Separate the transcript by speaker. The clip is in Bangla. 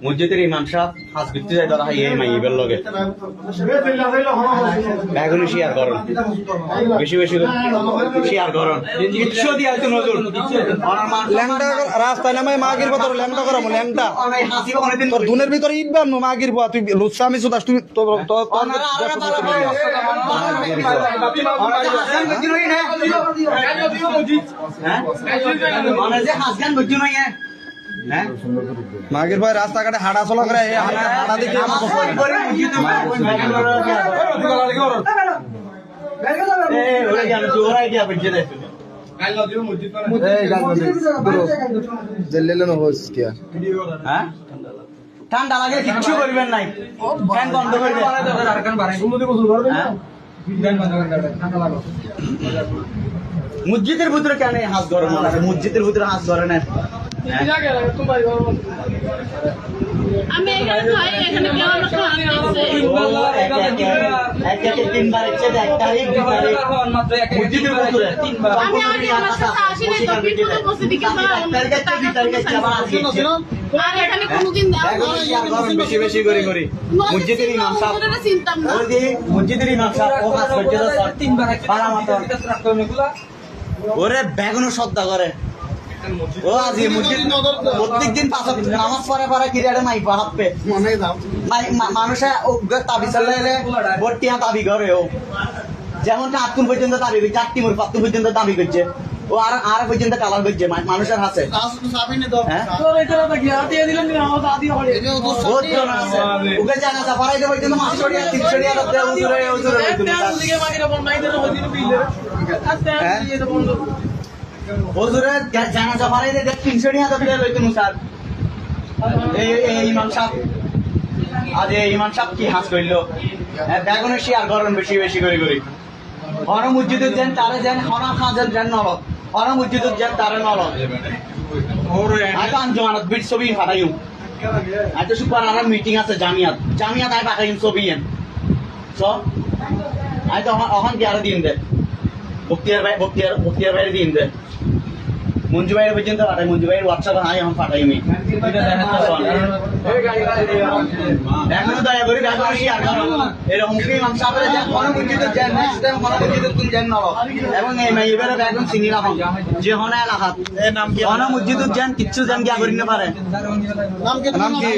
Speaker 1: মসজিদের ইমাম সাহেব হাজ করতে যায় ধরা এই মাইবের লগে বেগুনি শেয়ার করুন বেশি বেশি শেয়ার করুন কিচ্ছু দিয়া তুমি নজর
Speaker 2: ল্যাংটা রাস্তায় নামে মাগির কথা ল্যাংটা করাবো ল্যাংটা তোর দুনের ভিতরে ইটবাম নো মাগির বা তুই লুচ্ছা আমি সুদাস তুই মাগির ভাই রাস্তাঘাটে হাঁটা চলা করে হাঁটা দিকে
Speaker 1: ঠান্ডা লাগে কিচ্ছু করবেন নাই ফ্যান বন্ধ করবেন মসজিদের ভিতরে কেন হাত গরম মসজিদের ভিতরে হাত ধরে না
Speaker 3: আমি এখানে খাই এখানে
Speaker 1: তিনবার
Speaker 3: আমি আগে আমার সাথে আসিনি তো বিপুল মসজিদে আর এখানে কোনোদিন
Speaker 1: বেশি বেশি করে করি মসজিদের ইমাম সাহেব
Speaker 3: চিন্তাম না
Speaker 1: মসজিদের ইমাম সাহেব ও কাজ করছে তিনবার ওরে বেগুনো শ্রদ্ধা করে ও আজি প্রত্যেক দিন নামাজ পড়ে পড়ে কিরাড়ে মাই হাঁপবে মানুষে তাবি চালাইলে ভর্তি দাবি করে ও যেমন আটকুন পর্যন্ত দাবি করছে 8 পাত্তুন পর্যন্ত দাবি করছে ও আর পর্যন্ত কালার করছে মানুষের হাতে ওকে জানা সাফারাইতে পর্যন্ত 500 টাকা 300 টাকা হুজুরে জানাজা পড়াইতে 300 টাকা লইতেন স্যার এই ইমাম সাহেব আজ এই ইমাম সাহেব কি হাস কইলো বেগুনে শেয়ার করেন বেশি বেশি করে করে হর মসজিদের যেন তারে যেন হরা খাজেন যেন নরক হর মসজিদের যেন তারে নরক আজ আঞ্জমানত বিট ছবি ফাটাইও আজ শুক্রবার আর মিটিং আছে জামিয়াত আই পাঠাইম ছবি এন সো আজ অহন কি আর দিন দে বক্তিয়ার বাইরে দিন দে মঞ্জু ভাইয়ের পর্যন্ত পাঠাই মঞ্জু ভাইয়ের হোয়াটসঅ্যাপে হাই এখন পাঠাই আমি এখনো দয়া করি বেগুন শেয়ার করো এরকম কি ইমাম সাহেবের যে কোন মসজিদে যান নেক্সট টাইম কোন মসজিদে তুমি যান না এবং এই মাইবের বেগুন চিনি রাখো যে হনা এলাকাত এই নাম কি হনা মসজিদে যান কিচ্ছু জান গিয়া করি না পারে নাম কি